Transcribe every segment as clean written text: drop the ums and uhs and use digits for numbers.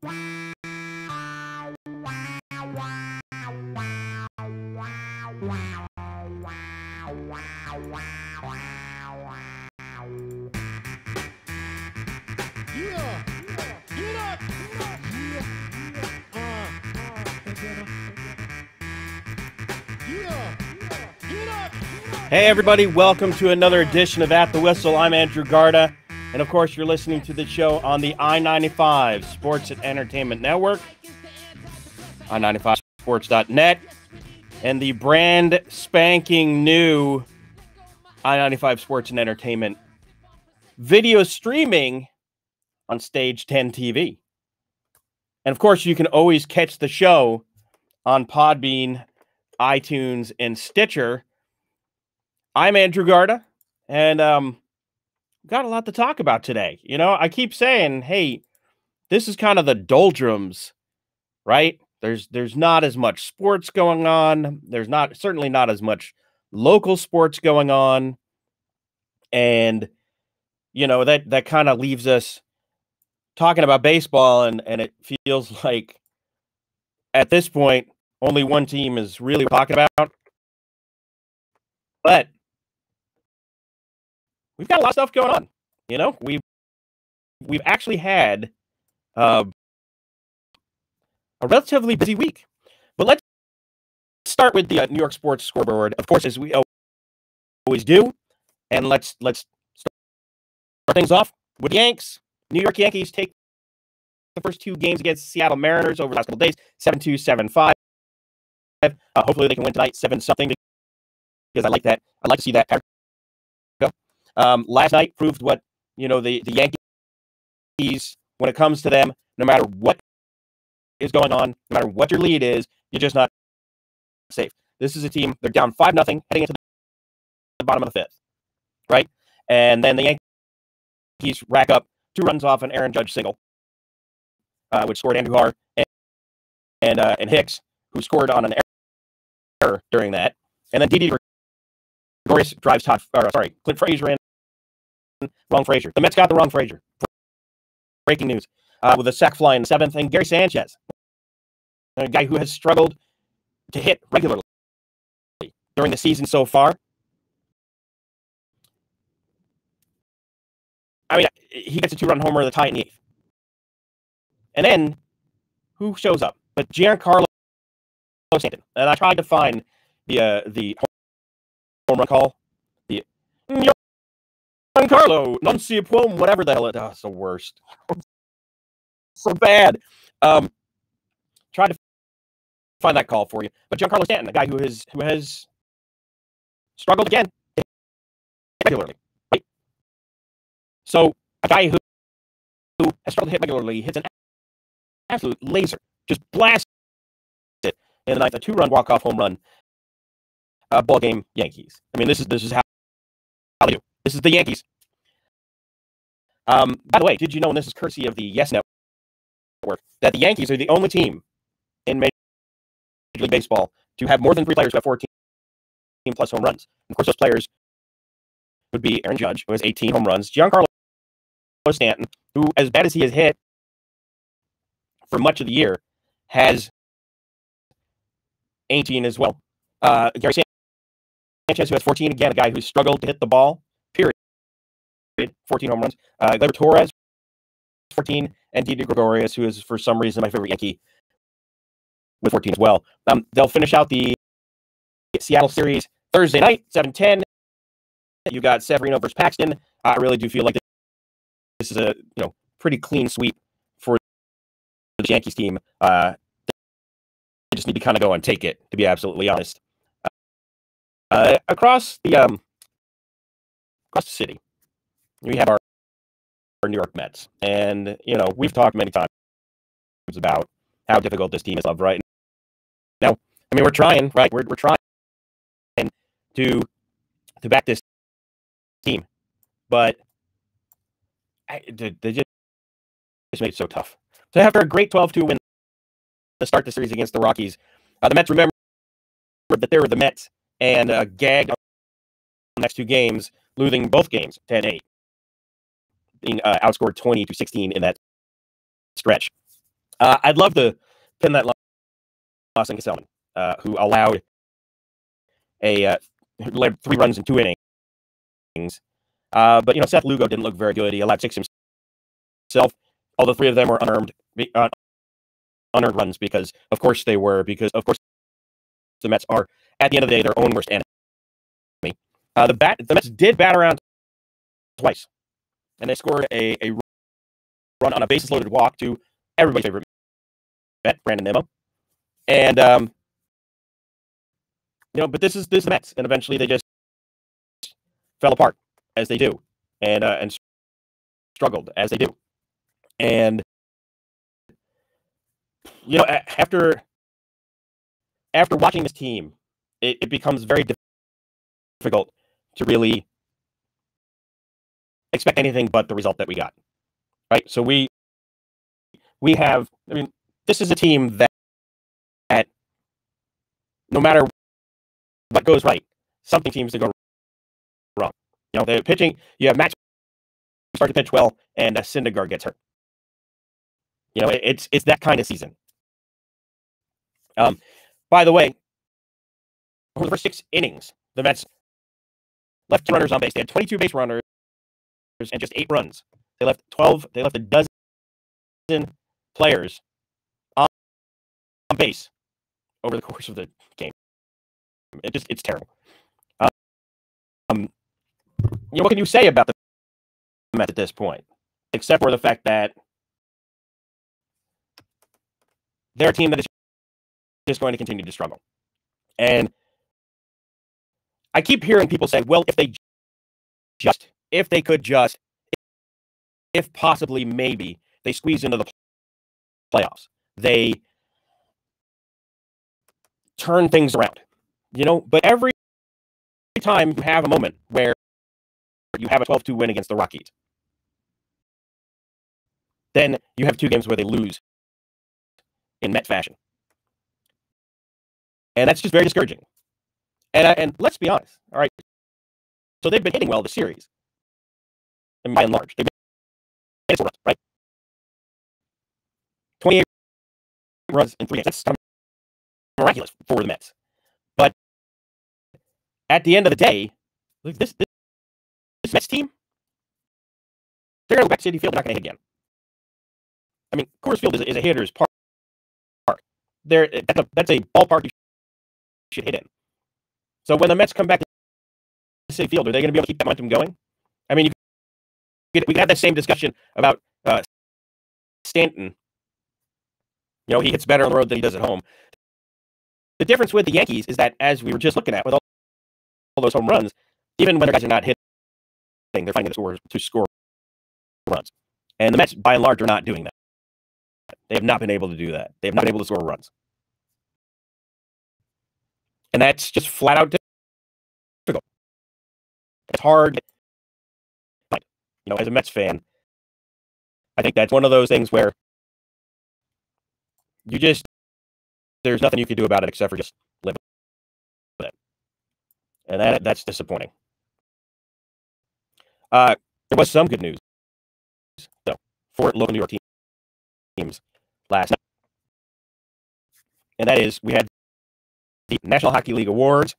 Hey everybody, welcome to another edition of At the Whistle. I'm Andrew Garda, and of course you're listening to the show on the I-95 Sports and Entertainment Network, i95sports.net, and the brand spanking new I-95 Sports and Entertainment video streaming on Stage 10 TV. And of course you can always catch the show on Podbean, iTunes, and Stitcher. I'm Andrew Garda, and got a lot to talk about today. You know, I keep saying, hey, this is kind of the doldrums, right? There's not as much sports going on. There's certainly not as much local sports going on. And, you know, that kind of leaves us talking about baseball, and it feels like at this point, only one team is really talking about. But we've got a lot of stuff going on. You know, we've actually had a relatively busy week. But let's start with the New York Sports Scoreboard, of course, as we always do. And let's start things off with the Yanks. New York Yankees take the first two games against the Seattle Mariners over the last couple days, 7-2, 7-5. Hopefully they can win tonight, 7-something, because I like that. I'd like to see that go. Last night proved what, you know, the Yankees, when it comes to them, no matter what is going on, no matter what your lead is, you're just not safe. This is a team, they're down 5-0 heading into the bottom of the fifth, right? And then the Yankees rack up 2 runs off an Aaron Judge single, which scored Andrew Garda and Hicks, who scored on an error during that. And then Didi Gregorius drives Clint Frazier in. Wrong Frazier. The Mets got the wrong Frazier. Breaking news. With a sac fly in the 7th. And Gary Sanchez, a guy who has struggled to hit regularly during the season so far. I mean, he gets a 2-run homer to tie it in the 8th. And then, who shows up? But Giancarlo Stanton. And I tried to find the home run call. The Giancarlo, non si può, whatever the hell it is. Oh, it's the worst. So bad. Try to find that call for you. But Giancarlo Stanton, a guy who has struggled again regularly. Right? So a guy who has struggled to hit regularly hits an absolute laser. Just blasts it in the ninth, a 2-run walk-off home run. Ball game Yankees. I mean, this is how they do. This is the Yankees. By the way, did you know, and this is courtesy of the Yes Network, that the Yankees are the only team in Major League Baseball to have more than 3 players who have 14-plus home runs. And of course, those players would be Aaron Judge, who has 18 home runs, Giancarlo Stanton, who, as bad as he has hit for much of the year, has 18 as well. Gary Sanchez, who has 14, again, a guy who's struggled to hit the ball, period. 14 home runs. Gleyber Torres, 14, and Didi Gregorius, who is, for some reason, my favorite Yankee, with 14 as well. They'll finish out the Seattle series Thursday night, 7-10. You got Severino versus Paxton. I really do feel like this is a pretty clean sweep for the Yankees team. They just need to kind of go and take it, to be absolutely honest. Across the city, we have our New York Mets, and we've talked many times about how difficult this team is right now. I mean, we're trying, right? We're trying to back this team, but they just made it so tough. So after a great 12-2 win to start the series against the Rockies, the Mets remembered that they were the Mets and gagged the next 2 games, losing both games 10-8, being outscored 20-16 in that stretch. I'd love to pin that loss on Gesellman, who allowed who led 3 runs in 2 innings. But Seth Lugo didn't look very good. He allowed 6 himself. All the 3 of them were unearned runs because of course they were, because of course the Mets are, at the end of the day, their own worst enemy. The Mets did bat around twice, and they scored a run on a bases loaded walk to everybody's favorite Met, Brandon Nimmo. And but this is the Mets, and eventually they just fell apart, as they do, and struggled as they do. And after watching this team, it becomes very difficult to really expect anything but the result that we got. Right? So we have, this is a team that no matter what goes right, something seems to go wrong. The pitching, you have Max start to pitch well, and Syndergaard gets hurt. It's that kind of season. By the way, over the first 6 innings, the Mets left 2 runners on base. They had 22 base runners and just 8 runs. They left a dozen players on base over the course of the game. It's terrible. What can you say about the Mets at this point, except for the fact that they're a team that is just going to continue to struggle? And I keep hearing people say, well, if they could just, if possibly, maybe, they squeeze into the playoffs, they turn things around. But every time you have a moment where you have a 12-2 win against the Rockies, then you have 2 games where they lose in Met fashion. And that's just very discouraging. And let's be honest, all right? So they've been hitting well this series, and by and large, they've been hitting runs, right? 28 runs in 3 games. That's kind of miraculous for the Mets. But at the end of the day, this Mets team, they're going to go back to Citi Field. They're not going to hit again. Coors Field is a hitter's park. That's a ballpark you should hit in. So when the Mets come back to Citi Field, are they going to be able to keep that momentum going? We could have that same discussion about Stanton. He hits better on the road than he does at home. The difference with the Yankees is that, as we were just looking at, with all those home runs, even when their guys are not hitting, they're finding to score runs. And the Mets, by and large, are not doing that. They have not been able to do that. They have not been able to score runs. And that's just flat out difficult. It's hard. As a Mets fan, I think that's one of those things where there's nothing you can do about it except for just live with it. And that's disappointing. There was some good news, though, for local New York teams last night. And that is, we had the National Hockey League Awards,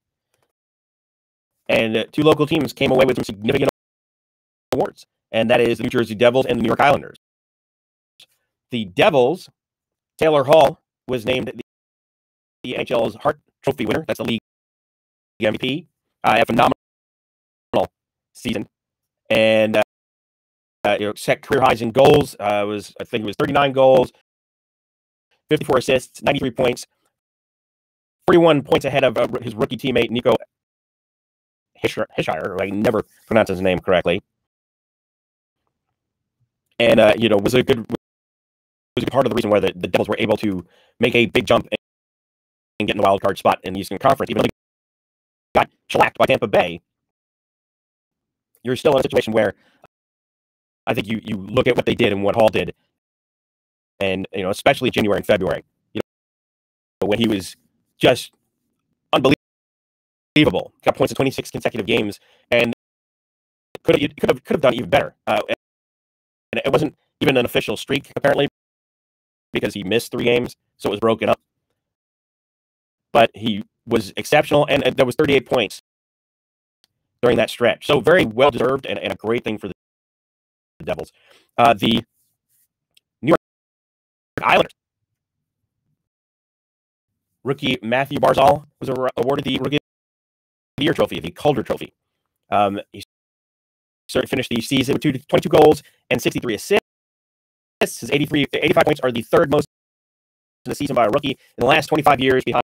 and 2 local teams came away with some significant awards, and that is the New Jersey Devils and the New York Islanders. The Devils, Taylor Hall was named the NHL's Hart Trophy winner. That's the league MVP. A phenomenal season, and set career highs in goals. I think it was 39 goals, 54 assists, 93 points, 41 points ahead of his rookie teammate Nico Hischier. I never pronounce his name correctly. And was a good part of the reason why the Devils were able to make a big jump and get in the wild card spot in the Eastern Conference. Even though they got shellacked by Tampa Bay, you're still in a situation where I think you look at what they did and what Hall did, and especially January and February, when he was just unbelievable. Got points in 26 consecutive games, and could have done even better. And it wasn't even an official streak, apparently, because he missed 3 games, so it was broken up. But he was exceptional, and there was 38 points during that stretch. So very well deserved and a great thing for the Devils. The New York Islanders rookie Matthew Barzal was awarded the Rookie of the Year trophy, the Calder Trophy. He finished the season with 22 goals and 63 assists. His 85 points are the third most in the season by a rookie in the last 25 years, behind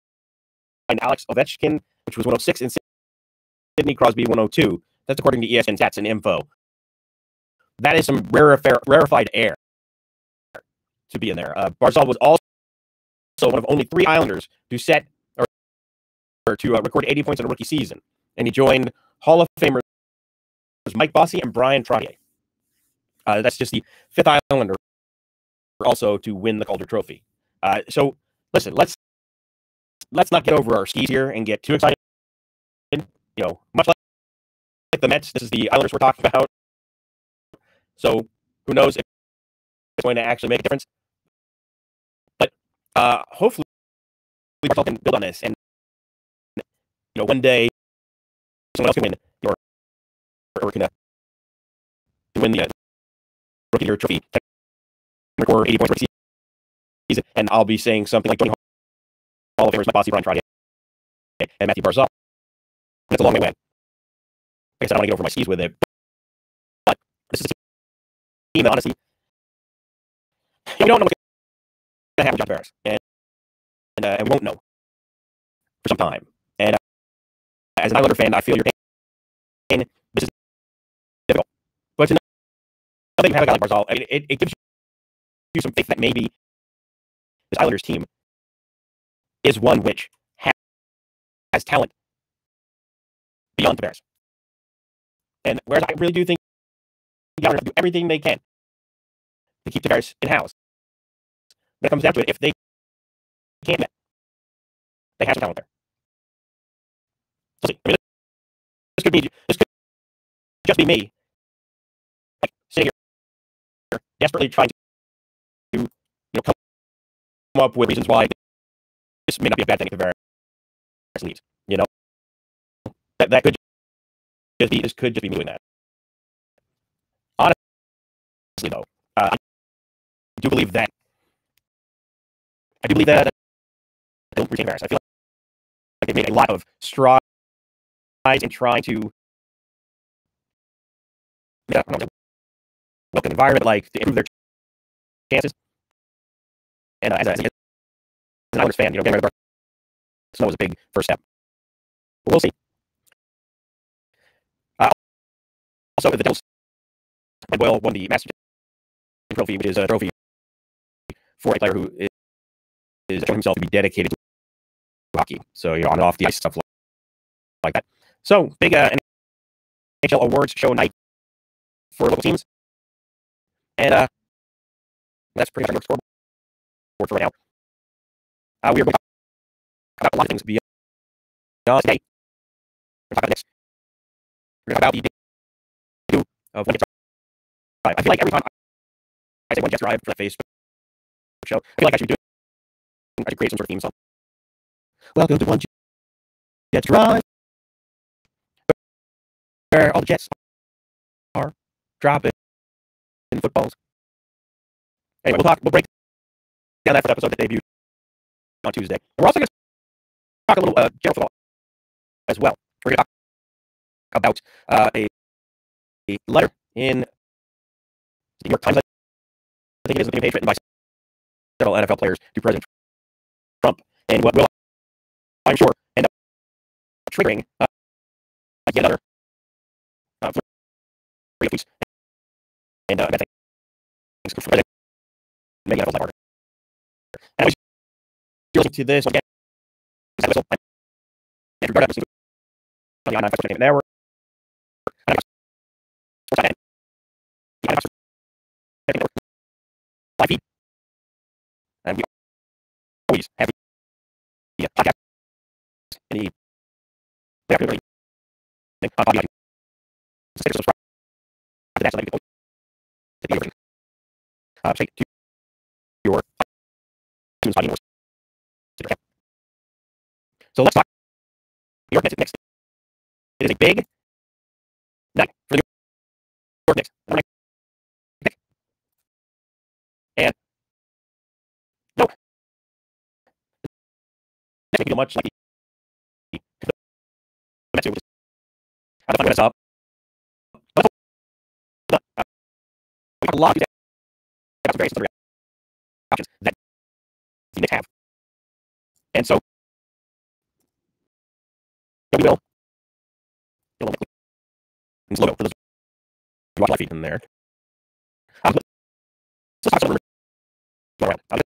Alex Ovechkin, which was 106, and Sidney Crosby 102. That's according to ESPN Stats and Info. That is some rarefied air to be in there. Barzal was also one of only 3 Islanders to record 80 points in a rookie season, and he joined Hall of Famers Mike Bossy and Brian Trottier. That's just the 5th Islander also to win the Calder Trophy. So listen, let's not get over our skis here and get too excited. Much like the Mets, this is the Islanders we're talking about. So who knows if it's going to actually make a difference? But hopefully, Barzal can build on this, and one day someone else can win, or can win the Rookie of the Year trophy, record 80 points rookie season, and I'll be saying something like joining Hall of Famers Mike Bossy, Brian Trottier, and Matthew Barzal. That's a long way away. I guess I don't want to get over my skis with it, but this is a team that honestly, we don't know what's going to happen with John Tavares, and we won't know for some time. And as an Islander fan, I feel your pain. This is difficult, but it's another thing to have a guy like Barzal. I mean, it gives you some faith that maybe this Islanders team is one which has talent beyond Tavares. And whereas I really do think the Islanders do everything they can to keep Tavares in-house, when it comes down to it, if they can't, they have some talent there. So see, I mean, this could just be me, like, sitting here desperately trying to come up with reasons why this may not be a bad thing if Tavares leaves. That could just be, this could just be me doing that. Honestly, though, I do believe that I don't retain Tavares. I feel like they've made a lot of strides in trying to look an environment like to improve their chances. And as an Islanders fan, getting rid of Snow was a big first step. But we'll see. Also, the Devils, Boyle won the Master Trophy, which is a trophy for a player who is showing himself to be dedicated to hockey. So, on and off the ice, stuff like that. So, big NHL awards show night for local teams. And that's pretty much our scoreboard for right now. We are going to talk about a lot of things beyond today. We're going to talk about this. We're going to talk about the debut of One Jets Drive. I feel like every time I say One Jets Drive for the Facebook show, I feel like I should create some sort of theme song. Welcome to One Jets Drive, where all the Jets are dropping footballs. Anyway, we'll break down that for the episode that debuted on Tuesday. And we're also going to talk a little general football as well. We're going to talk about a letter in the New York Times. I think it is the page written by several NFL players to President Trump, and what will, I'm sure, end up triggering yet another police and bad things for President making NFL's life harder. And you're listening to this again. Andrew Garda, listening to the online Entertainment Network. Live feed. And we always have the podcast and the opportunity on podcast. Subscribe to that so that you can straight to your So let's talk New York Knicks. It is a big night for the New York Knicks. And no, Knicks feel much like the Mets, which is how to find us up. But we have a lot of various other options that the Knicks have. And so we will logo for those who watch live feed in there. Let's talk some rumors around. The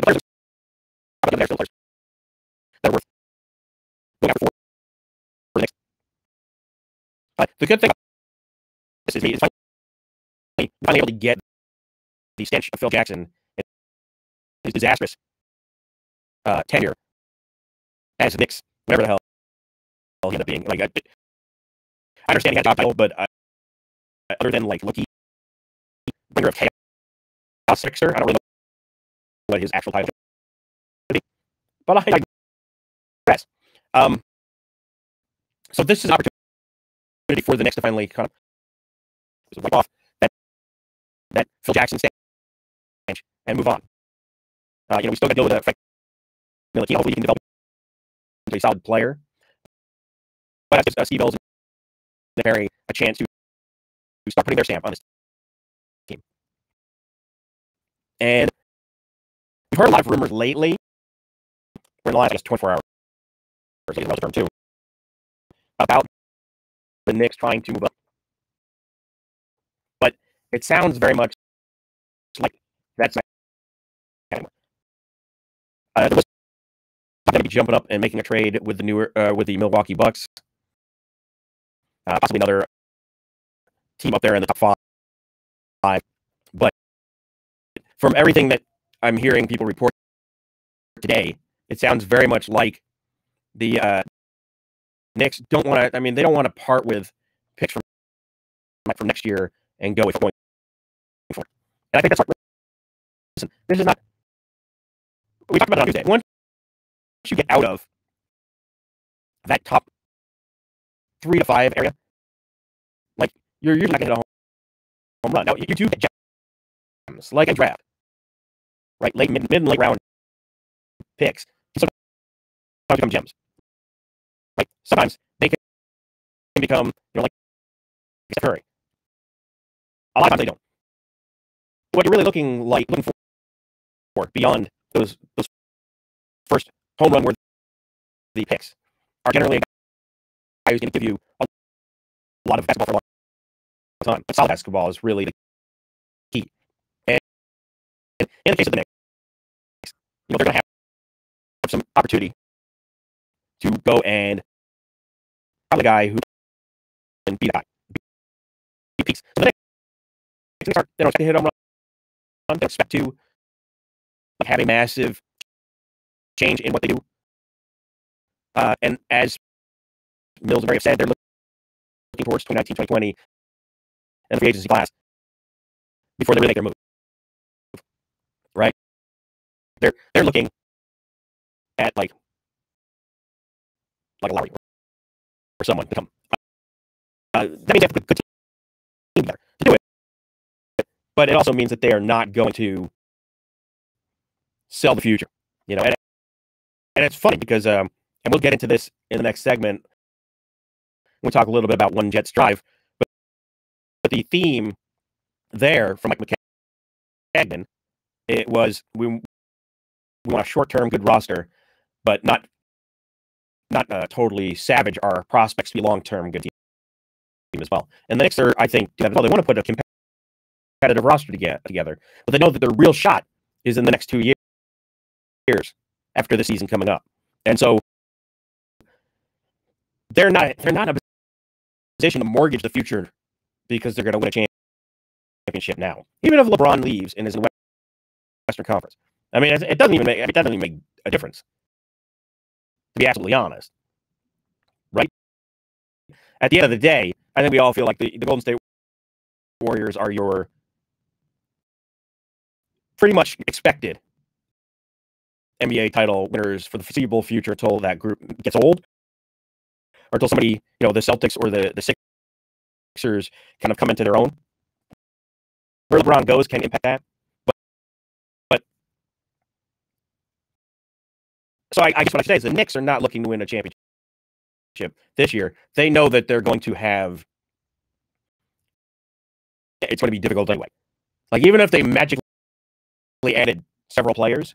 players are still players that are worth going after for the Knicks. The good thing about this is he's finally able to get the stench of Phil Jackson and his disastrous tenure as the Knicks, whatever the hell he ended up being. Like, I understand he had a job title, but other than like Loki, bringer of chaos fixer, I don't really know what his actual title should be. But I digress. So this is an opportunity for the Knicks to finally kind of wipe off that Phil Jackson stench and move on. We still got to deal with Frank Ntilikina. Hopefully, he can develop into a solid player. But that's just Steve Mills and Perry a chance to start putting their stamp on this team. And we've heard a lot of rumors lately. We're in the last, I guess, 24 hours, or something around the term too, about the Knicks trying to move up. But it sounds very much like that's not anymore. There was going to be jumping up and making a trade with the Milwaukee Bucks, possibly another team up there in the top five. But from everything that I'm hearing people report today, it sounds very much like the Knicks don't want to. I mean, they don't want to part with picks from next year and go with going for it. And I think that's what. Listen, this is not. We talked about it on Tuesday. Once you get out of that top 3 to 5 area, like you're usually not going to hit a home run. Now you do get gems, like a draft, right? Mid and late round picks. Sometimes become gems. Like sometimes they can become, like Steph Curry. A lot of times they don't. What you're really looking for beyond those first home run worthy picks are generally a guy who's going to give you a lot of basketball for a long time. But solid basketball is really the key. And in the case of the Knicks, they're going to have some opportunity to go and have a guy who can beat a guy. Beat so the Knicks they don't expect to hit a home run. They don't expect to have a massive change in what they do. And as Mills and Murray have said, they're looking towards 2019, 2020 and the free agency class before they really make their move. Right? They're looking at like a Lowry or someone to come. That means they have a good team there to do it. But it also means that they are not going to sell the future. And it's funny because and we'll get into this in the next segment. We'll talk a little bit about One Jets Drive, but the theme there from Mike McCagnon, it was we want a short-term good roster, but not totally savage our prospects to be long-term good team as well. And the Knicks are, I think, they want to put a competitive roster together, but they know that their real shot is in the next 2 years after the season coming up, and so they're not in a position to mortgage the future because they're going to win a championship now. Even if LeBron leaves and is in the Western Conference, I mean, it doesn't even make a difference. To be absolutely honest, right? At the end of the day, I think we all feel like the Golden State Warriors are your pretty much expected NBA title winners for the foreseeable future until that group gets old, or until somebody, the Celtics or the Sixers kind of come into their own. Where LeBron goes can impact that. But so I guess what I should say is the Knicks are not looking to win a championship this year. They know that they're going to have, it's going to be difficult anyway. Like, even if they magically added several players,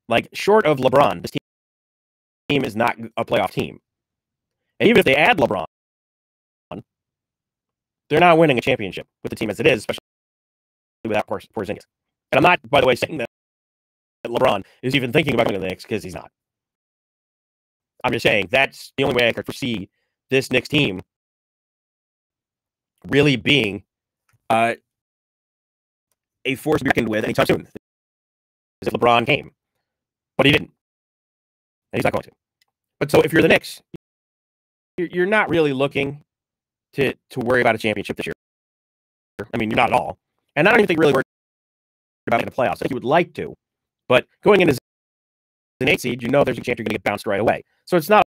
like, short of LeBron, this team is not a playoff team. And even if they add LeBron, they're not winning a championship with the team as it is, especially without Porzingis. And I'm not, by the way, saying that LeBron is even thinking about going to the Knicks, because he's not. I'm just saying that's the only way I could foresee this Knicks team really being a force to be reckoned with anytime soon. As if LeBron came, but he didn't, and he's not going to. But so if you're the Knicks, you're not really looking to worry about a championship this year. I mean, you're not at all, and I don't even think you're really worried about in the playoffs. I think you would like to, but going in as an 8 seed, there's a chance you're going to get bounced right away. So it's not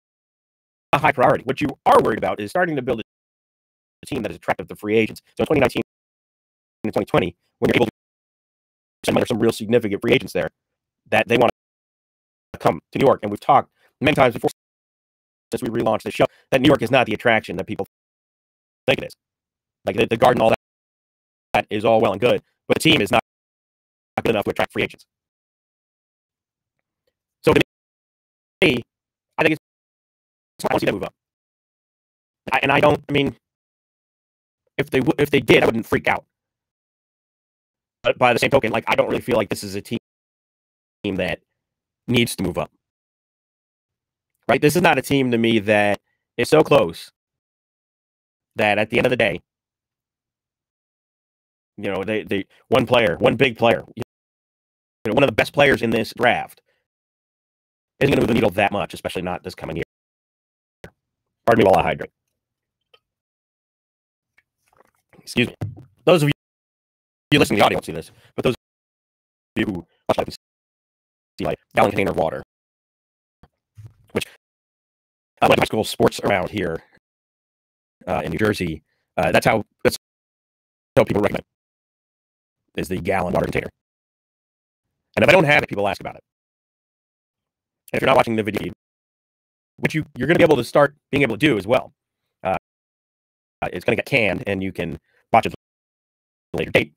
a high priority. What you are worried about is starting to build a team that is attractive to free agents. So in 2019 and 2020, when you're able to send some real significant free agents there that they want to come to New York, and we've talked many times before since we relaunched the show that New York is not the attraction that people think it is. Like the Garden, all that is all well and good, but the team is not good enough to attract free agents. So to me, I think it's hard to see them move up. If they did, I wouldn't freak out. But by the same token, I don't really feel like this is a team that needs to move up. Right? This is not a team to me that is so close that at the end of the day, they one big player, one of the best players in this draft isn't going to move the needle that much, especially not this coming year. Pardon me while I hydrate. Excuse me. Those of you listening to the audio won't see this, but those of you who watch, I can see my gallon container of water, which like high school sports around here in New Jersey, that's how people recognize it, is the gallon water container. And if I don't have it, people ask about it. And if you're not watching the video, which you're going to be able to start being able to do as well, it's going to get canned, and you can watch it at a later date.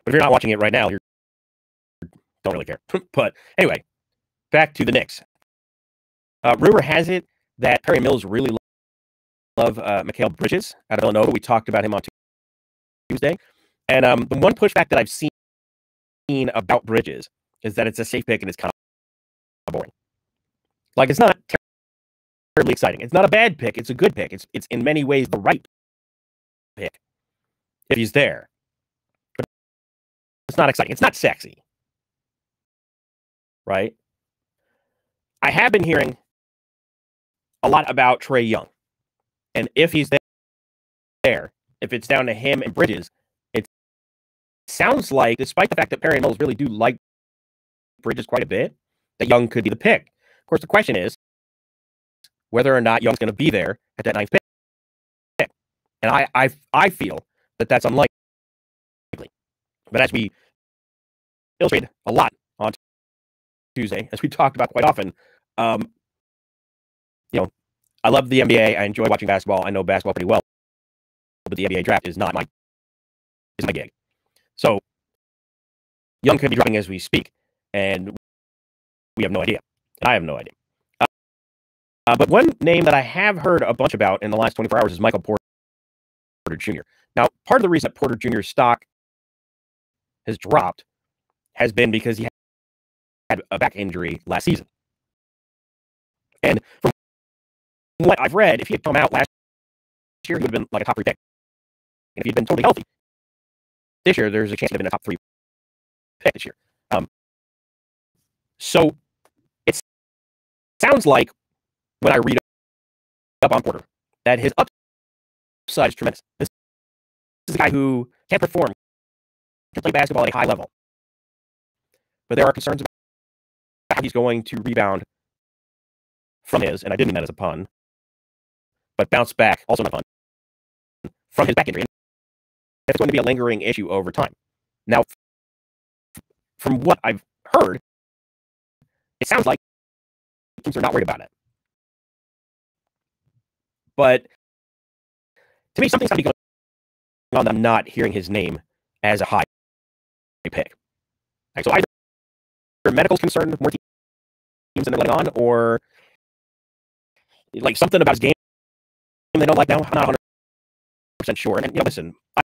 But if you're not watching it right now, you don't really care. But anyway, back to the Knicks. Rumor has it that Perry Mills really loves Mikal Bridges out of Illinois. We talked about him on Tuesday. And the one pushback that I've seen about Bridges is that it's a safe pick and it's kind of boring. Like, it's not terribly exciting. It's not a bad pick. It's a good pick. It's in many ways the right pick if he's there. But it's not exciting. It's not sexy. Right? I have been hearing a lot about Trae Young. And if he's there, if it's down to him and Bridges, it sounds like, despite the fact that Perry and Mills really do like Bridges quite a bit, that Young could be the pick. Of course, the question is whether or not Young's going to be there at that 9th pick. And I feel that that's unlikely. But as we illustrated a lot on Tuesday, as we talked about quite often, I love the NBA. I enjoy watching basketball. I know basketball pretty well, but the NBA draft is not my gig. So Young could be dropping as we speak, and we have no idea. I have no idea. But one name that I have heard a bunch about in the last 24 hours is Michael Porter Jr. Now, part of the reason that Porter Jr.'s stock has dropped has been because he had a back injury last season. And from what I've read, if he had come out last year, he would have been like a top 3 pick. And if he'd been totally healthy this year, there's a chance he'd have been a top 3 pick this year. So it sounds like, when I read up on Porter, that his upside is tremendous. This is a guy who can perform, can play basketball at a high level. But there are concerns about he's going to rebound from his, and I didn't mean that as a pun, but bounce back, also not a pun, from his back injury. And it's going to be a lingering issue over time. Now, from what I've heard, it sounds like teams are not worried about it. But to me, something's got to be going on them not hearing his name as a high pick. Like, so either medical's concerned with more teams than they're letting on, or like something about his game they don't like now. I'm not 100% sure. And listen, I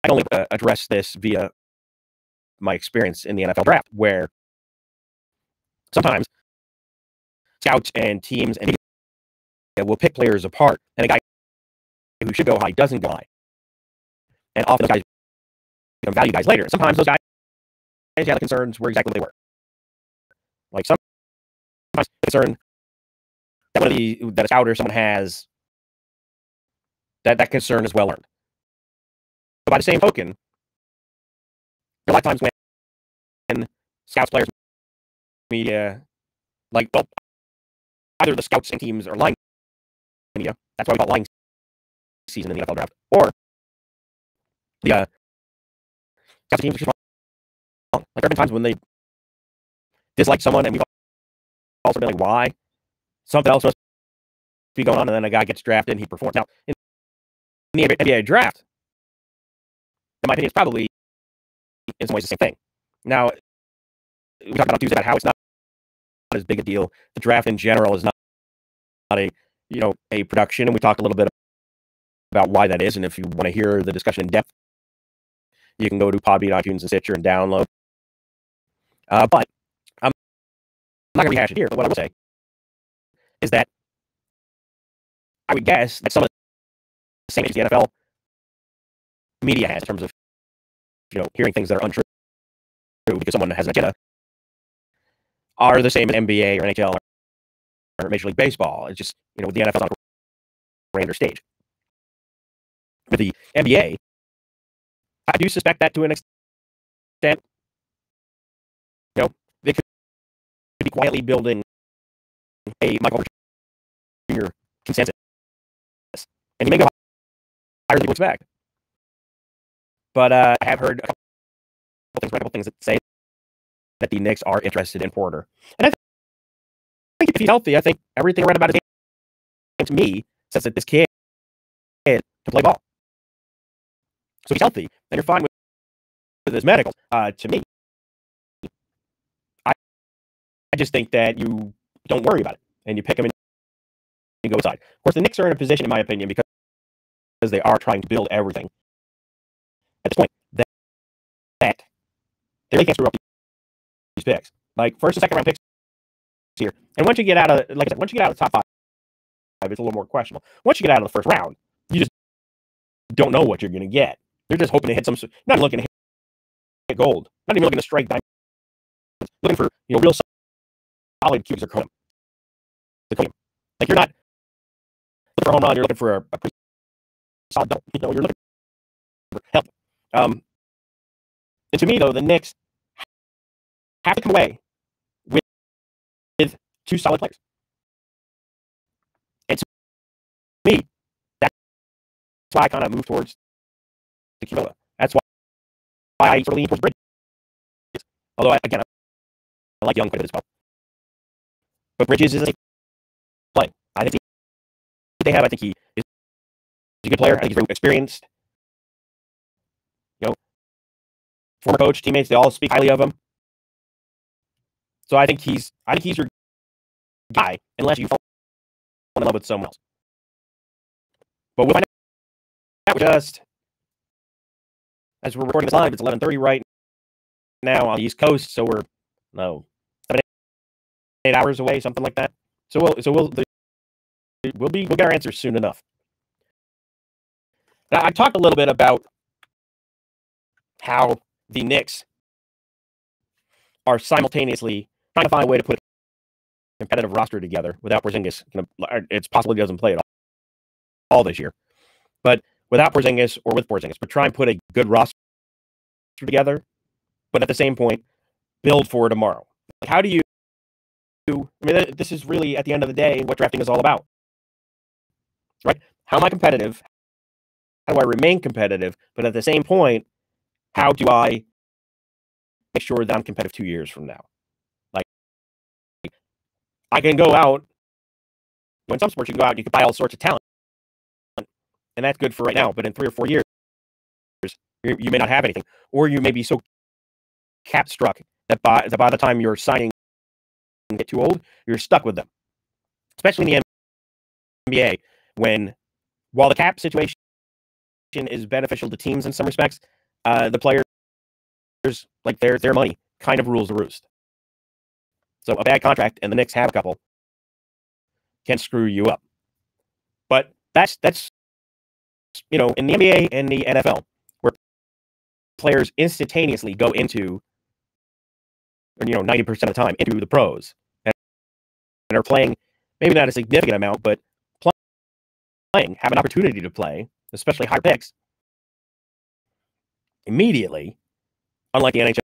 only address this via my experience in the NFL draft, where sometimes scouts and teams and media will pick players apart, and a guy who should go high doesn't go high. And often those guys become value guys later. Sometimes those guys had the concerns were exactly what they were. Like sometimes concern that a scout or someone has, that concern is well earned. But by the same token, there are a lot of times when scouts, players, media, like, well, either the scouts and teams are lying to media. That's why we call it lying season in the NFL draft. Or the scouts teams are wrong. Like, there have been times when they dislike someone and we've also been like, why? Something else must be going on, and then a guy gets drafted and he performs. Now, in the NBA draft, in my opinion, it's probably in some ways the same thing. Now, we talked about Tuesday about how it's not as big a deal. The draft in general is not a production, and we talked a little bit about why that is. And if you want to hear the discussion in depth, you can go to Podbean, iTunes, and Stitcher and download. But I'm not going to rehash it here. But what I will say is that I would guess that some of the same as the NFL media has in terms of hearing things that are untrue because someone has an agenda are the same as NBA or NHL or Major League Baseball. It's just the NFL's on a grander stage. With the NBA, I do suspect that to an extent, they could be quietly building a Michael Jr. consensus, and he may go higher than people expect. But I have heard a couple things that say that the Knicks are interested in Porter, and I think if he's healthy, I think everything around about his game to me says that this kid can play ball. So if he's healthy, then you're fine with his medicals. To me, I just think that you don't worry about it and you pick him and you go aside. Of course, the Knicks are in a position, in my opinion, because they are trying to build everything at this point that they really can't screw up these picks. Like first and second round picks here, and once you get out of, like I said, once you get out of the top five, it's a little more questionable. Once you get out of the first round, you just don't know what you're going to get. They're just hoping to hit some, not looking to hit gold, not even looking to strike diamonds, looking for real solid cubes or chrome. Like you're not looking for a home run, you're looking for a pretty solid double. You're looking for help. And to me, though, the Knicks have to come away with two solid players. And to me, that's why I kind of move towards the Cubilla. That's why I sort of lean towards Bridges. Although, again, I like Young quite a bit as well. But Bridges is a play. I think I think he is a good player. I think he's very experienced. Former coach, teammates, they all speak highly of him. So I think he's your guy, unless you fall in love with someone else. But we'll find out just as we're recording this live. It's 11:30 right now on the East Coast, so we're 7-8 hours away, something like that. So we'll get our answers soon enough. Now, I talked a little bit about how the Knicks are simultaneously trying to find a way to put a competitive roster together without Porzingis. It's possible he doesn't play at all this year, but without Porzingis or with Porzingis, but try and put a good roster together, but at the same point, build for tomorrow. How do you I mean, this is really, at the end of the day, what drafting is all about, right? How am I competitive? How do I remain competitive? But at the same point, how do I make sure that I'm competitive 2 years from now? Like, I can go out, in some sports, you can go out and you can buy all sorts of talent, and that's good for right now. But in 3 or 4 years, you may not have anything, or you may be so cap struck that by the time you're signing and get too old, you're stuck with them. Especially in the NBA, while the cap situation is beneficial to teams in some respects, the players, like their money kind of rules the roost. So a bad contract, and the Knicks have a couple, can screw you up. But that's in the NBA and the NFL, where players instantaneously go into, 90% of the time, into the pros and are playing, maybe not a significant amount, but playing, have an opportunity to play, especially higher picks, immediately, unlike the NHL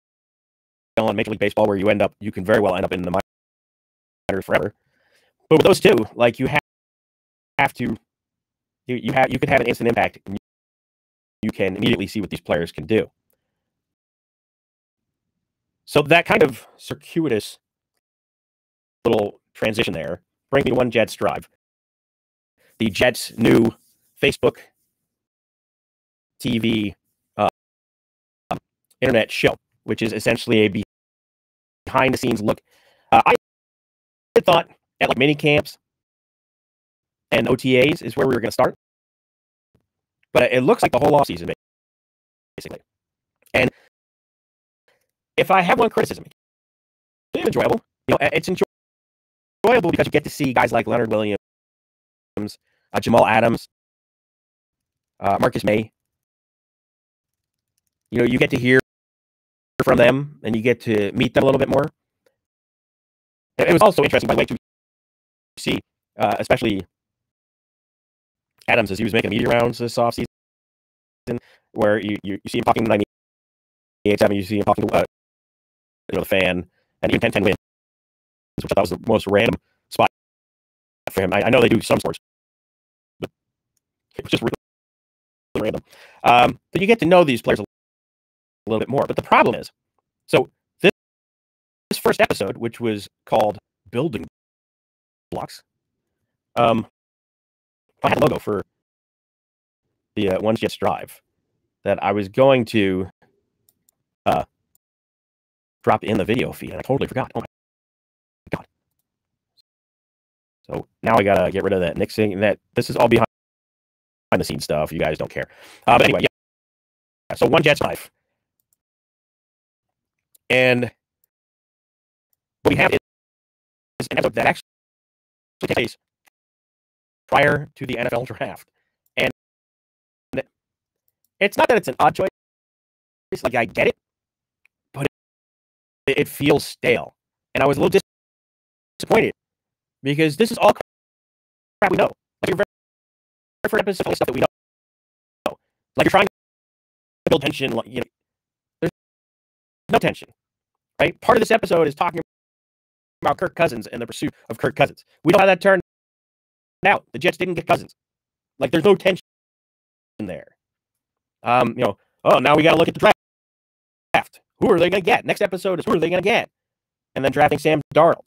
and Major League Baseball, where you can very well end up in the minors forever. But with those two, like, you have to, you could have an instant impact. And you can immediately see what these players can do. So that kind of circuitous little transition there brings me to One Jets Drive, the Jets' new Facebook TV internet show, which is essentially a behind-the-scenes look. I thought at like mini camps and OTAs is where we were going to start, but it looks like the whole offseason, basically. And if I have one criticism, it's enjoyable. It's enjoyable because you get to see guys like Leonard Williams, Jamal Adams, Marcus May. You get to hear from them, and you get to meet them a little bit more. It was also interesting, by the way, to see, especially Adams, as he was making media rounds this offseason, where you see him talking to 98.7, you see him talking to the fan, and even 10-10 wins, which I thought was the most random spot for him. I know they do some sports, but it was just really random. But you get to know these players a little bit more. But the problem is, so this first episode, which was called Building Blocks, I had a logo for the One Jets Drive that I was going to drop in the video feed, and I totally forgot. Oh my God. So now I gotta get rid of that nixing. This is all behind the scenes stuff. You guys don't care. But anyway, yeah. So One Jets Drive. And what we have is an episode that actually takes place prior to the NFL draft. And it's not that it's an odd choice. It's like, I get it, but it feels stale. And I was a little disappointed because this is all crap we know. Like, your very first episode of stuff that we know. Like, you're trying to build tension. There's no tension, right? Part of this episode is talking about Kirk Cousins and the pursuit of Kirk Cousins. We know how that turned out. The Jets didn't get Cousins. Like, there's no tension there. Now we got to look at the draft. Who are they going to get? Next episode is who are they going to get? And then drafting Sam Darnold.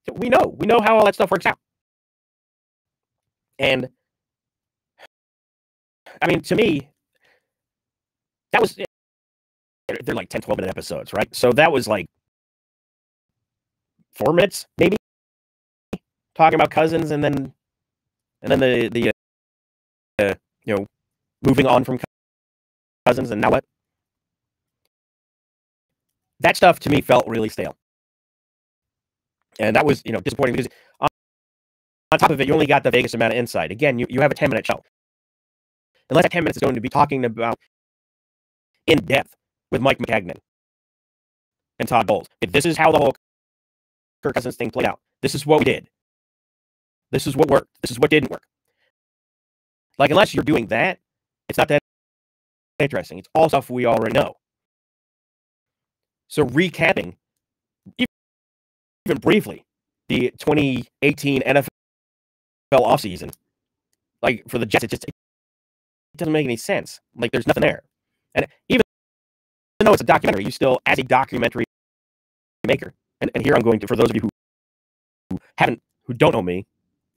So we know how all that stuff works out. And I mean, to me, that was, they're like 10, 12-minute episodes, right? So that was like 4 minutes, maybe, talking about Cousins, and then the moving on from Cousins, and now what? That stuff to me felt really stale, and that was disappointing because on top of it, you only got the Vegas amount of insight. Again, you have a 10-minute show. Unless that 10 minutes is going to be talking about in depth with Mike McCagnon and Todd Bowles. If this is how the whole Kirk Cousins thing played out. This is what we did. This is what worked. This is what didn't work. Like, unless you're doing that, it's not that interesting. It's all stuff we already know. So recapping, even briefly, the 2018 NFL offseason, like for the Jets, it doesn't make any sense. Like there's nothing there. And even though it's a documentary, you still, as a documentary maker, and here I'm going to, for those of you who don't know me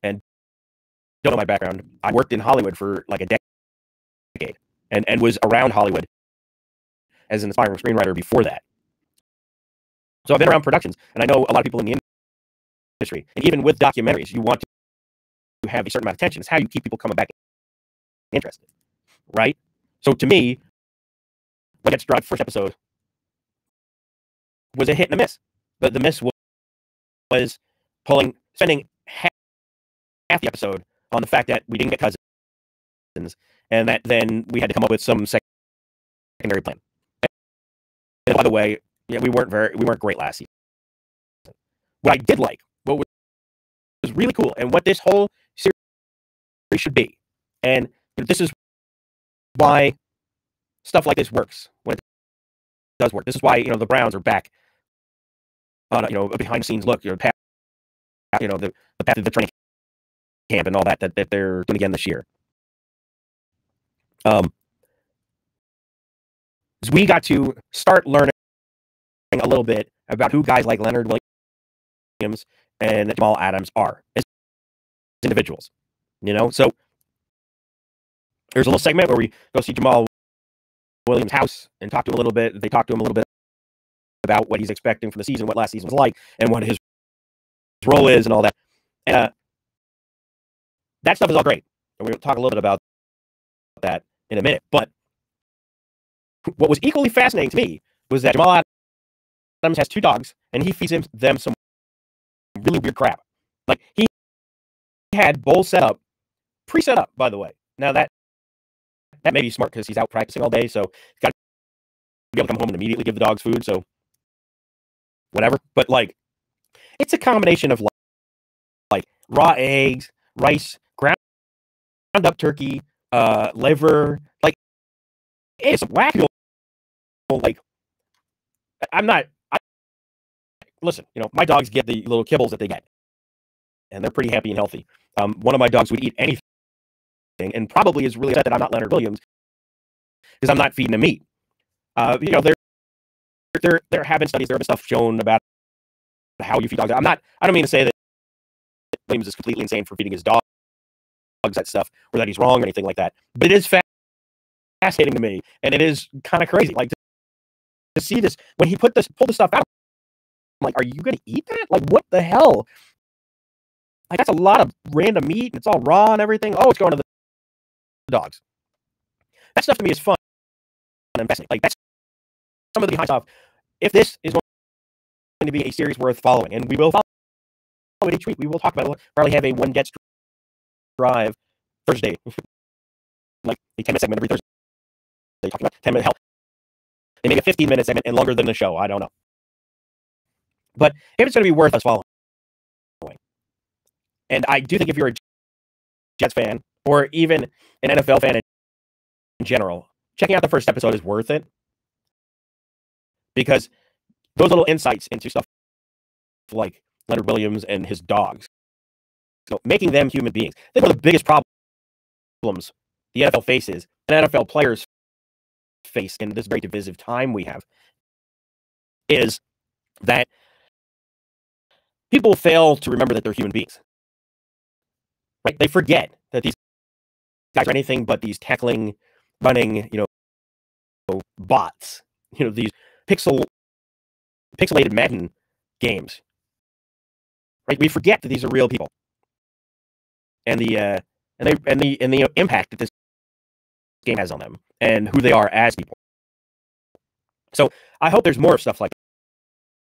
and don't know my background, I worked in Hollywood for like a decade and was around Hollywood as an aspiring screenwriter before that. So I've been around productions, and I know a lot of people in the industry. And even with documentaries, you want to have a certain amount of tension. It's how you keep people coming back interested, right? So to me, Let's Drive first episode was a hit and a miss. But the miss was spending half the episode on the fact that we didn't get cousins, and that then we had to come up with some secondary plan. And by the way, yeah, we weren't great last season. What I did like, what was really cool, and what this whole series should be, and this is why stuff like this works when it does work. This is why the Browns are back on a behind the scenes look. The path of the training camp and all that they're doing again this year. We got to start learning a little bit about who guys like Leonard Williams and Jamal Adams are as individuals. So there's a little segment where we go see Jamal Williams' house and talk to him a little bit. They talk to him a little bit about what he's expecting from the season, what last season was like, and what his role is, and all that. And that stuff is all great, and we'll talk a little bit about that in a minute. But what was equally fascinating to me was that Jamal Adams has 2 dogs, and he feeds them some really weird crap. Like, he had bowls pre-set up, by the way. Now, that may be smart because he's out practicing all day, so he's got to be able to come home and immediately give the dogs food, so whatever. But, like, it's a combination of, like raw eggs, rice, ground up turkey, liver. Like, it's wacky. Like, listen, my dogs get the little kibbles that they get, and they're pretty happy and healthy. One of my dogs would eat anything, and probably is really upset that I'm not Leonard Williams because I'm not feeding him meat. There have been studies, there have been stuff shown about how you feed dogs. I don't mean to say that Williams is completely insane for feeding his dogs that stuff, or that he's wrong or anything like that. But it is fascinating to me, and it is kind of crazy. Like, to see this when he pulled this stuff out. I'm like, are you going to eat that? Like, what the hell? Like, that's a lot of random meat, and it's all raw and everything. Oh, it's going to the dogs. That stuff to me is fun and fascinating. Like, that's some of the behind stuff. If this is going to be a series worth following, and we will follow it each week, we will talk about it. We'll probably have a One Jets Drive Thursday. Like a 10-minute segment every Thursday. Talking about 10-minute help. They make a 15-minute segment and longer than the show. I don't know. But if it's going to be worth us following, and I do think if you're a Jets fan, or even an NFL fan in general, checking out the first episode is worth it. Because those little insights into stuff like Leonard Williams and his dogs, making them human beings. I think one of the biggest problems the NFL faces, and NFL players face in this very divisive time we have, is that people fail to remember that they're human beings. Right? They forget that these guys are anything but these tackling, running, bots. These pixelated Madden games. Right? We forget that these are real people, and the impact that this game has on them, and who they are as people. So I hope there's more stuff like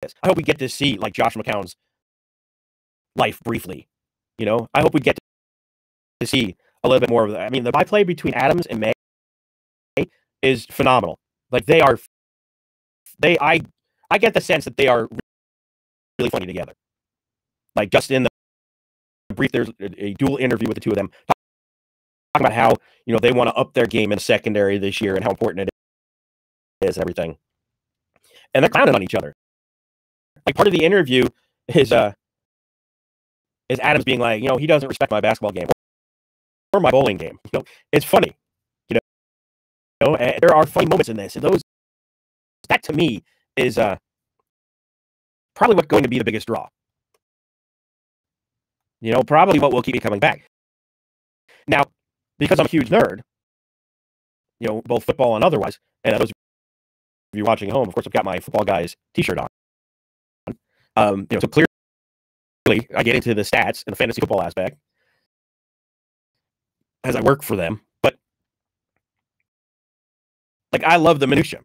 this. I hope we get to see like Josh McCown's life briefly. I hope we get to see a little bit more of that. I mean, the byplay between Adams and May is phenomenal. Like, I get the sense that they are really funny together. Like, just in the brief, there's a dual interview with the two of them talking about how, they want to up their game in secondary this year and how important it is and everything. And they're clowning on each other. Like, part of the interview, is Adams being like, he doesn't respect my basketball game or my bowling game. It's funny. And there are funny moments in this, and that to me is probably what's going to be the biggest draw. Probably what will keep me coming back. Now, because I'm a huge nerd, both football and otherwise, and those of you watching at home, of course, I've got my Football Guys t-shirt on. So clearly I get into the stats and the fantasy football aspect as I work for them, but I love the minutia.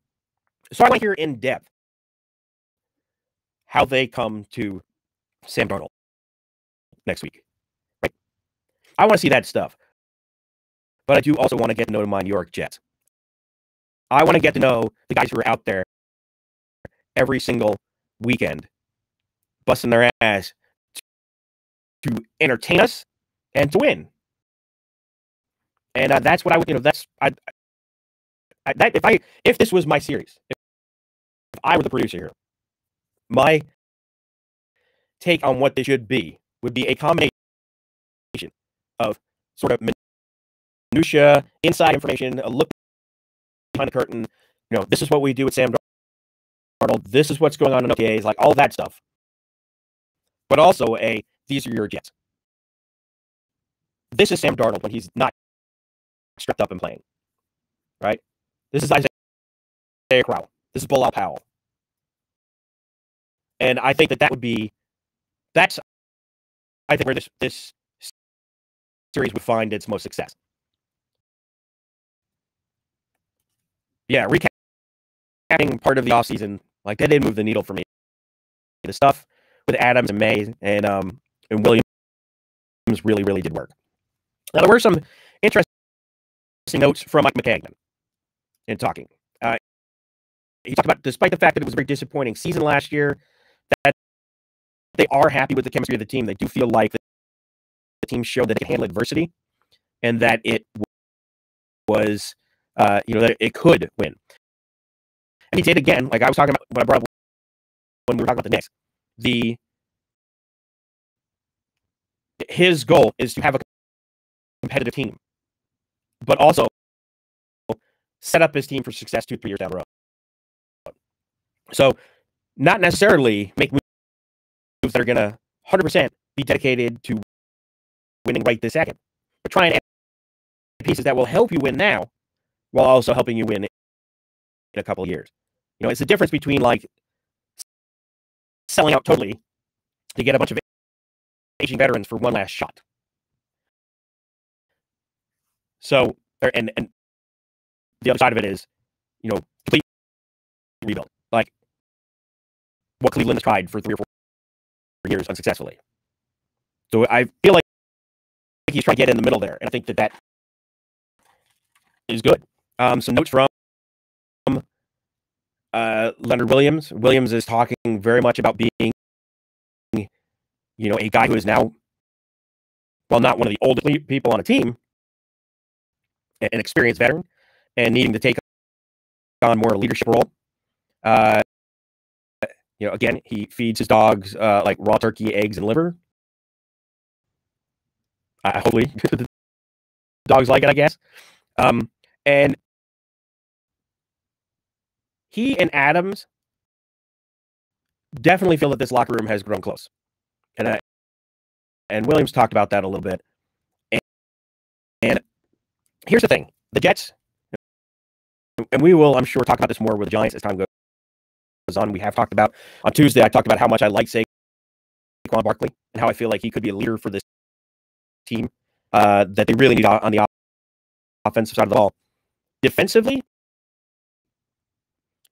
So I want to hear in depth how they come to Sam Darnold next week. Right? I want to see that stuff. But I do also want to get to know my New York Jets. I want to get to know the guys who are out there every single weekend, busting their ass to entertain us and to win. And that's what I would, if this was my series, if I were the producer here, my take on what they should be would be a combination of sort of minutia, inside information, a look behind the curtain. This is what we do with Sam Darnold. This is what's going on in OTAs, like all that stuff. But also these are your Jets. This is Sam Darnold when he's not strapped up and playing. Right? This is Isaiah Crowell. This is Bilal Powell. And I think that's I think where this series would find its most success. Yeah, recapping part of the offseason, that didn't move the needle for me. The stuff with Adams and May and Williams really, really did work. Now, there were some interesting notes from Mike McCagnon in talking. He talked about, despite the fact that it was a very disappointing season last year, that they are happy with the chemistry of the team. They do feel like the team showed that it can handle adversity and that it was, that it could win. And he did again, like I was talking about when I brought up when we were talking about the Knicks. His goal is to have a competitive team, but also set up his team for success 2-3 years down the road. So, not necessarily make moves that are going to 100% be dedicated to winning right this second, but try and add pieces that will help you win now while also helping you win in a couple of years. It's the difference between selling out totally to get a bunch of aging veterans for one last shot. So, and the other side of it is, complete rebuild. Like what Cleveland has tried for 3 or 4 years unsuccessfully. So I feel like he's trying to get in the middle there, and I think that is good. Some notes from Leonard Williams. Williams is talking very much about being, a guy who is now, well, not one of the oldest people on a team, an experienced veteran, and needing to take on more leadership role. Again, he feeds his dogs like raw turkey, eggs, and liver. Hopefully, the dogs like it, I guess. And he and Adams definitely feel that this locker room has grown close. And Williams talked about that a little bit. And here's the thing. The Jets, and we will, I'm sure, talk about this more with the Giants as time goes on. We have talked about, on Tuesday, I talked about how much I like Saquon Barkley and how I feel like he could be a leader for this team that they really need on the offensive side of the ball. Defensively,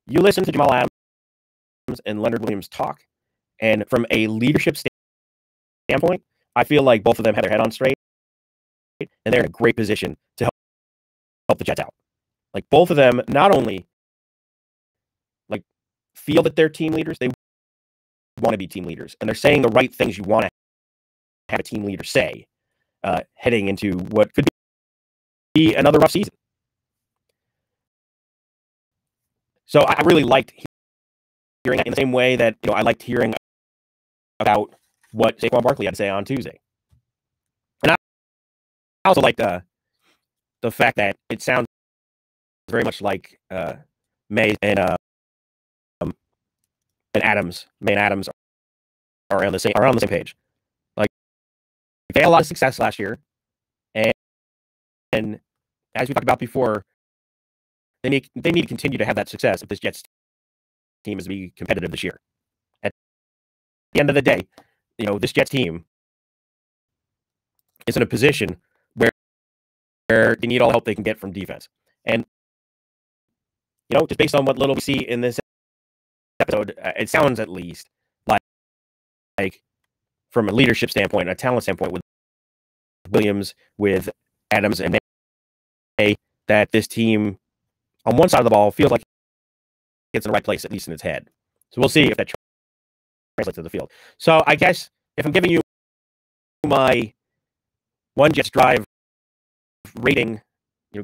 you listen to Jamal Adams and Leonard Williams talk, and from a leadership standpoint, I feel like both of them had their head on straight, and they're in a great position to help the Jets out. Like both of them, not only feel that they're team leaders, they want to be team leaders, and they're saying the right things you want to have a team leader say, heading into what could be another rough season. So I really liked hearing that in the same way that I liked hearing about what Saquon Barkley had to say on Tuesday. And I also like the fact that it sounds very much like May and Adams, May and Adams are on the same page. Like, they had a lot of success last year, and as we talked about before, they need to continue to have that success if this Jets team is to be competitive this year. At the end of the day, this Jets team is in a position where they need all the help they can get from defense. And, just based on what little we see in this episode, it sounds at least like from a leadership standpoint, a talent standpoint, with Williams, with Adams, and May, that this team on one side of the ball feels like it's in the right place, at least in its head. So we'll see if that translates to the field. So I guess if I'm giving you my one Jets drive rating,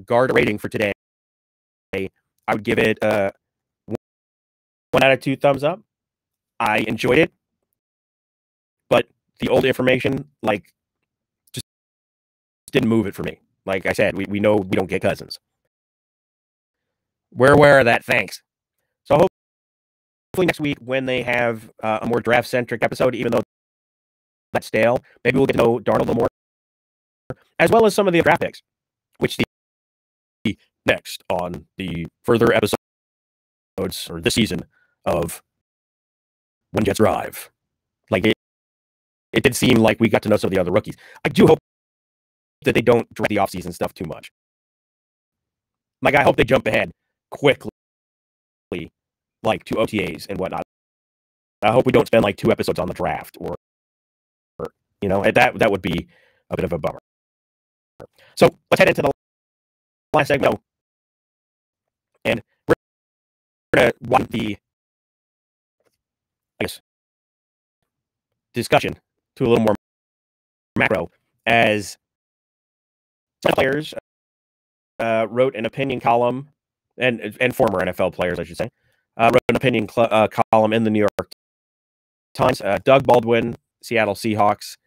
Garda rating for today, I would give it 1 out of 2 thumbs up. I enjoyed it, but the old information, just didn't move it for me. Like I said, we know we don't get Cousins. We're aware of that. Thanks. So hopefully next week, when they have a more draft-centric episode, even though that's stale, maybe we'll get to know Darnold a little more, as well as some of the draft picks, which the next on the further episodes or this season of One Jets Drive. Like, it did seem like we got to know some of the other rookies. I do hope that they don't drag the offseason stuff too much. Like, I hope they jump ahead quickly, like to OTAs and whatnot. I hope we don't spend like 2 episodes on the draft, or that would be a bit of a bummer. So let's head into the last segment, and we're going to want the, discussion to a little more macro, as some players wrote an opinion column, and former NFL players, I should say, wrote an opinion column in the New York Times. Doug Baldwin, Seattle Seahawks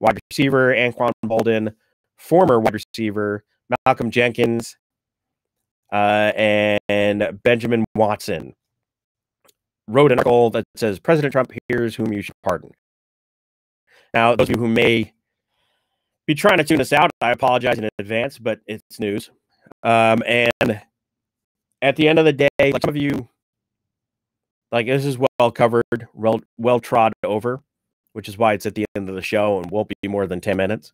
wide receiver, Anquan Boldin, former wide receiver, Malcolm Jenkins, and Benjamin Watson wrote an article that says, President Trump, here's whom you should pardon. Now, those of you who may be trying to tune us out, I apologize in advance, but it's news. And at the end of the day, like, some of you, this is well covered, well trod over, which is why it's at the end of the show and won't be more than 10 minutes.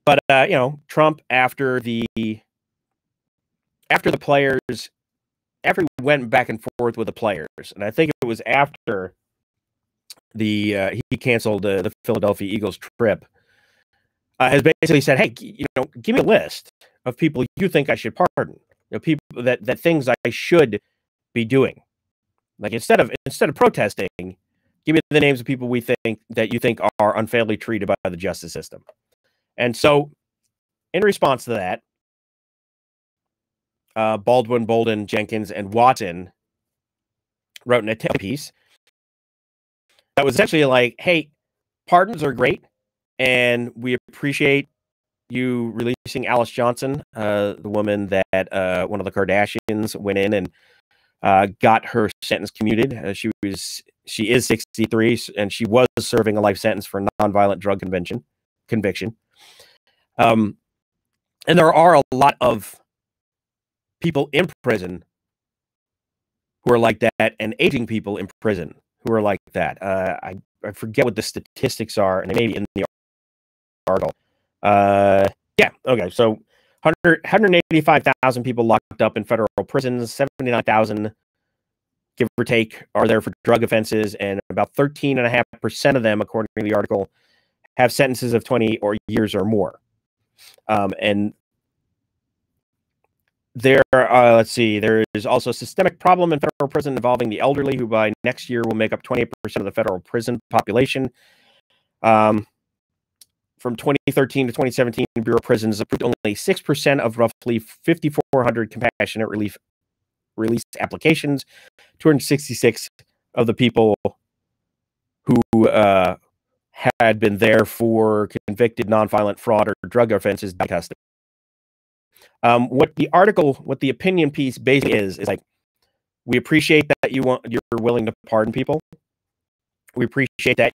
But, Trump, after the players, after he went back and forth with the players, and I think it was after he canceled the Philadelphia Eagles trip, has basically said, hey, give me a list of people you think I should pardon. People that things I should be doing. Like, instead of protesting, give me the names of people that you think are unfairly treated by the justice system. And so, in response to that, Baldwin, Bolden, Jenkins, and Watson wrote an attempt piece that was essentially like, hey, pardons are great, and we appreciate you releasing Alice Johnson, the woman that one of the Kardashians went in and got her sentence commuted. She is 63, and she was serving a life sentence for nonviolent drug conviction. And there are a lot of people in prison who are like that, and aging people in prison who are like that. I forget what the statistics are, and they may be in the article. Okay. So 185,000 people locked up in federal prisons, 79,000, give or take, are there for drug offenses, and about 13.5% of them, according to the article, have sentences of 20 years or more. And there is also a systemic problem in federal prison involving the elderly, who by next year will make up 28% of the federal prison population. From 2013 to 2017, Bureau of Prisons approved only 6% of roughly 5,400 compassionate release applications. 266 of the people who had been there for convicted nonviolent fraud or drug offenses tested. What the opinion piece basically is like, we appreciate that you're willing to pardon people. We appreciate that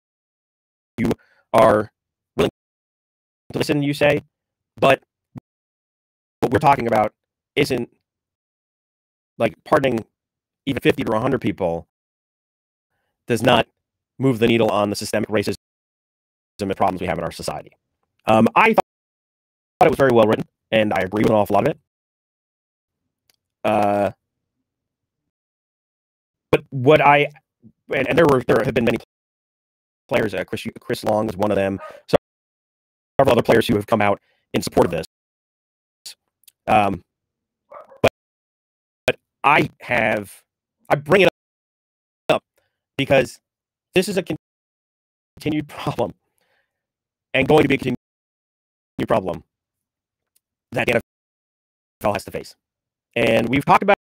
you are willing to listen, you say, but what we're talking about isn't like pardoning even 50 to 100 people does not move the needle on the systemic racism and problems we have in our society. I thought it was very well written, and I agree with an awful lot of it. But what and there have been many players. Chris Long is one of them. Several other players who have come out in support of this. But I bring it up because this is a continued problem and going to be a continued problem that the NFL has to face. And we've talked about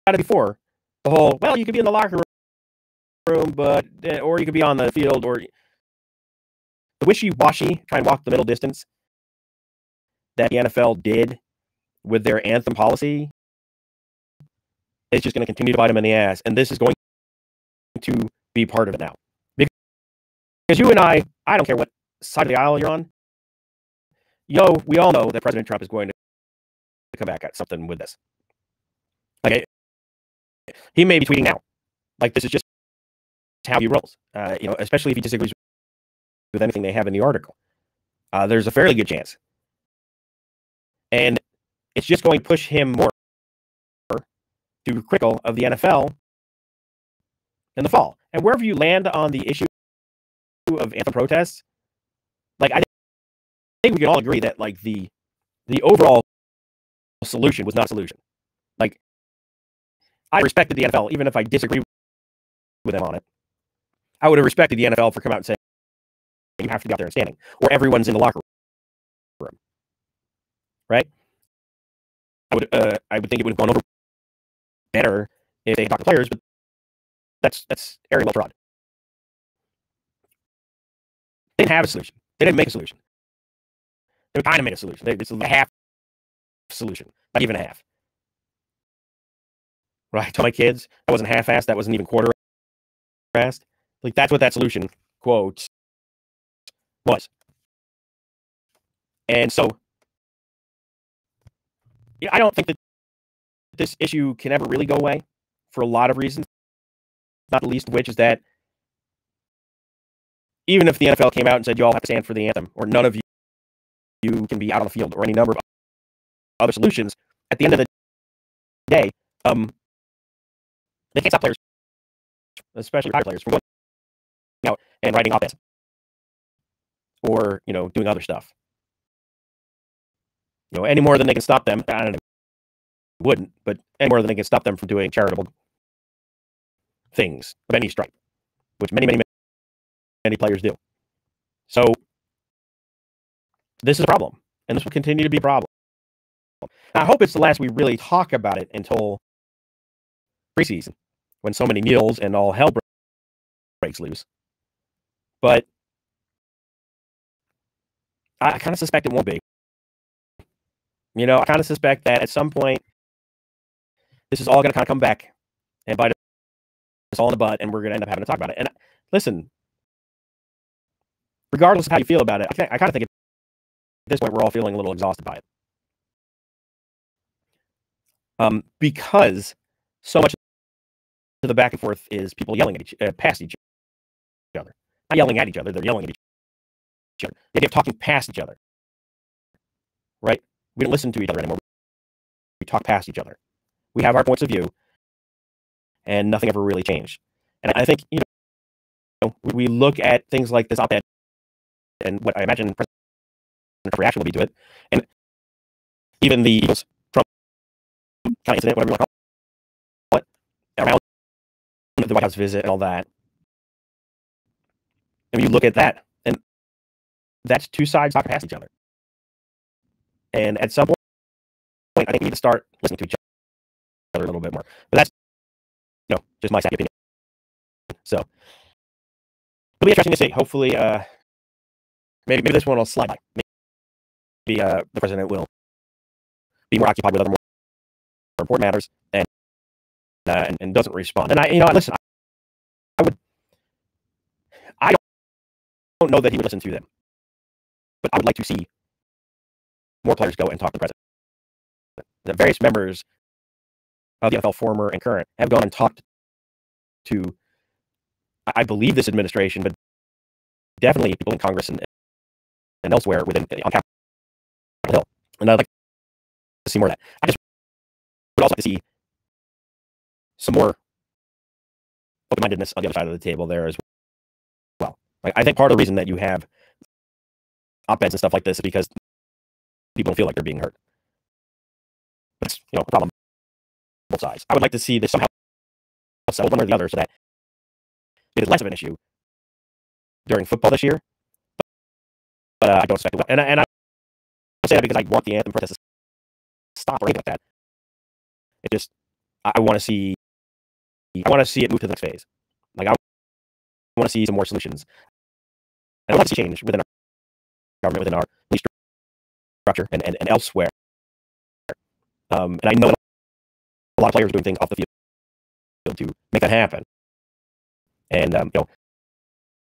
it before. The whole, well, you could be in the locker room, but or you could be on the field, or the wishy-washy, try and walk the middle distance that the NFL did with their anthem policy is just going to continue to bite them in the ass. And this is going to be part of it now. Because you and I don't care what side of the aisle you're on, we all know that President Trump is going to come back at something with this. Like, he may be tweeting now, like, this is just how he rolls. Especially if he disagrees with anything they have in the article. There's a fairly good chance. And it's just going to push him more to be critical of the NFL in the fall. And wherever you land on the issue of anthem protests, like, I think we can all agree that, like, the overall solution was not a solution. Like, I respected the NFL, even if I disagree with them on it. I would have respected the NFL for coming out and saying, you have to be out there and standing, or everyone's in the locker room. Right? I would think it would have gone over better if they talked to players, but that's area well trod. They didn't have a solution. They didn't make a solution. They kind of made a solution. It's a half solution, not even a half. Right? I tell my kids, that wasn't half-assed, that wasn't even quarter-assed. Like, that's what that solution, quote, was. And so, I don't think that this issue can ever really go away for a lot of reasons, not the least of which is that even if the NFL came out and said you all have to stand for the anthem, or none of you can be out on the field, or any number of other solutions, at the end of the day, they can't stop players, especially retired players, from going out and writing op-eds or doing other stuff. Any more than they can stop them, I don't know, wouldn't, but any more than they can stop them from doing charitable things of any stripe, which many players do. So this is a problem, and this will continue to be a problem. I hope it's the last we really talk about it until preseason, when so many kneels and all hell breaks loose. But I kind of suspect it won't be. I kind of suspect that at some point, this is all going to kind of come back and bite us all in the butt, and we're going to end up having to talk about it. And listen, regardless of how you feel about it, I kind of think at this point we're all feeling a little exhausted by it. Because so much of the back and forth is people yelling at past each other. Not yelling at each other, they're yelling at each other. They keep talking past each other. Right? We don't listen to each other anymore. We talk past each other. We have our points of view, and nothing ever really changed. And I think, we look at things like this op-ed and what I imagine President's reaction will be to it, and even the Trump incident, whatever you want to call it, around the White House visit and all that. And you look at that, and that's two sides talking past each other. And at some point, I think we need to start listening to each other a little bit more. But that's, just my second opinion. So be interesting to see. Hopefully, maybe this one will slide by. Maybe the president will be more occupied with other more important matters and doesn't respond. And listen, I don't know that he would listen to them, but I would like to see more players go and talk to the president. The various members of the NFL, former and current, have gone and talked to, I believe, this administration, but definitely people in Congress and elsewhere on Capitol Hill. And I'd like to see more of that. I just would also like to see some more open-mindedness on the other side of the table there as well. Like, I think part of the reason that you have op-eds and stuff like this is because people don't feel like they're being heard. But it's, a problem on both sides. I would like to see this somehow settled one or the other so that it is less of an issue during football this year. But I don't expect it. And I say that because I want the anthem protest to stop or anything like that. It just, I want to see it move to the next phase. Like, I want to see some more solutions. And I want to see change within our government, within our police structure, and elsewhere. And I know that a lot of players are doing things off the field to make that happen. And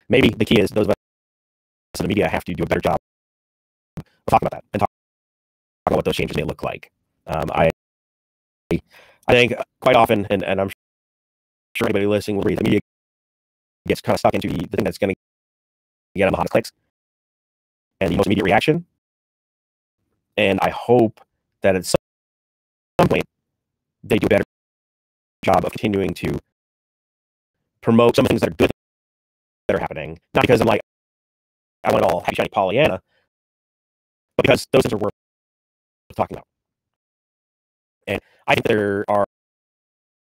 maybe the key is those of us in the media have to do a better job of talking about that and talk about what those changes may look like. I think quite often, and I'm sure anybody listening will agree, the media gets kind of stuck into the thing that's going to get them the hottest clicks and the most immediate reaction. And I hope that at some point they do a better job of continuing to promote some of the things that are good that are happening. Not because I'm like, I want it all happy shiny Pollyanna, but because those things are worth talking about. And I think there are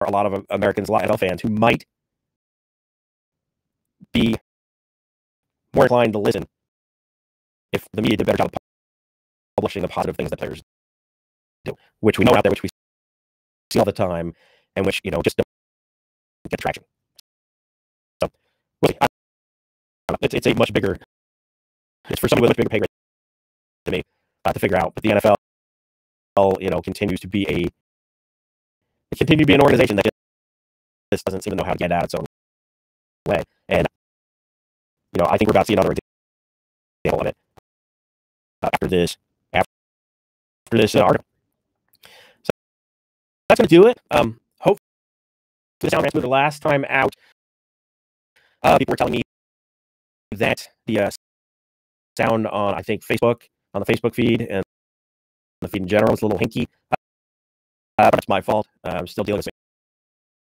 a lot of Americans, a lot of NFL fans, who might be more inclined to listen if the media did a better job of publishing the positive things that players do, which we know out there, which we see all the time, and which just don't get traction. So we'll see. It's a much bigger. It's for somebody with a much bigger pay grade to me to figure out. But the NFL, continues to be an organization that just doesn't seem to know how to get out its own way. And I think we're about to see another example of it after this article. So that's going to do it. Hopefully the sound ran smooth the last time out. People were telling me that the sound on, I think, Facebook, on the Facebook feed and the feed in general, is a little hinky. But it's my fault. I'm still dealing with some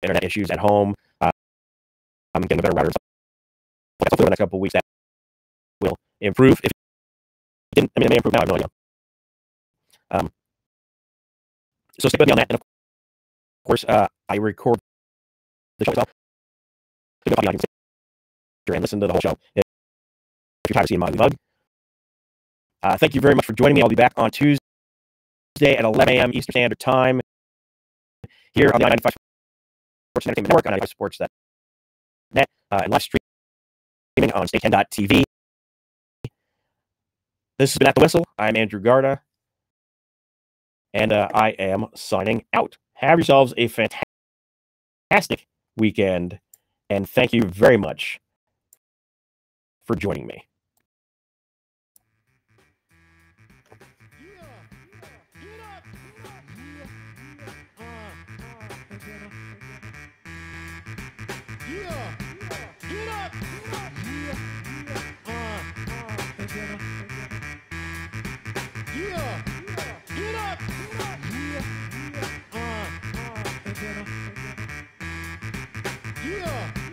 internet issues at home. I'm getting a better router. Hopefully, in the next couple of weeks, that will improve. If it didn't, it may improve now. I have no idea. So stick with me on that. And of course, I record the show as well. So go on and listen to the whole show if you're tired of seeing my ugly mug. Thank you very much for joining me. I'll be back on Tuesday at 11 a.m. Eastern Standard Time here on the 95 Sports Entertainment Network on 95sports.net and live streaming on state10.tv. This has been At the Whistle. I'm Andrew Garda, and I am signing out. Have yourselves a fantastic weekend, and thank you very much for joining me. Yeah.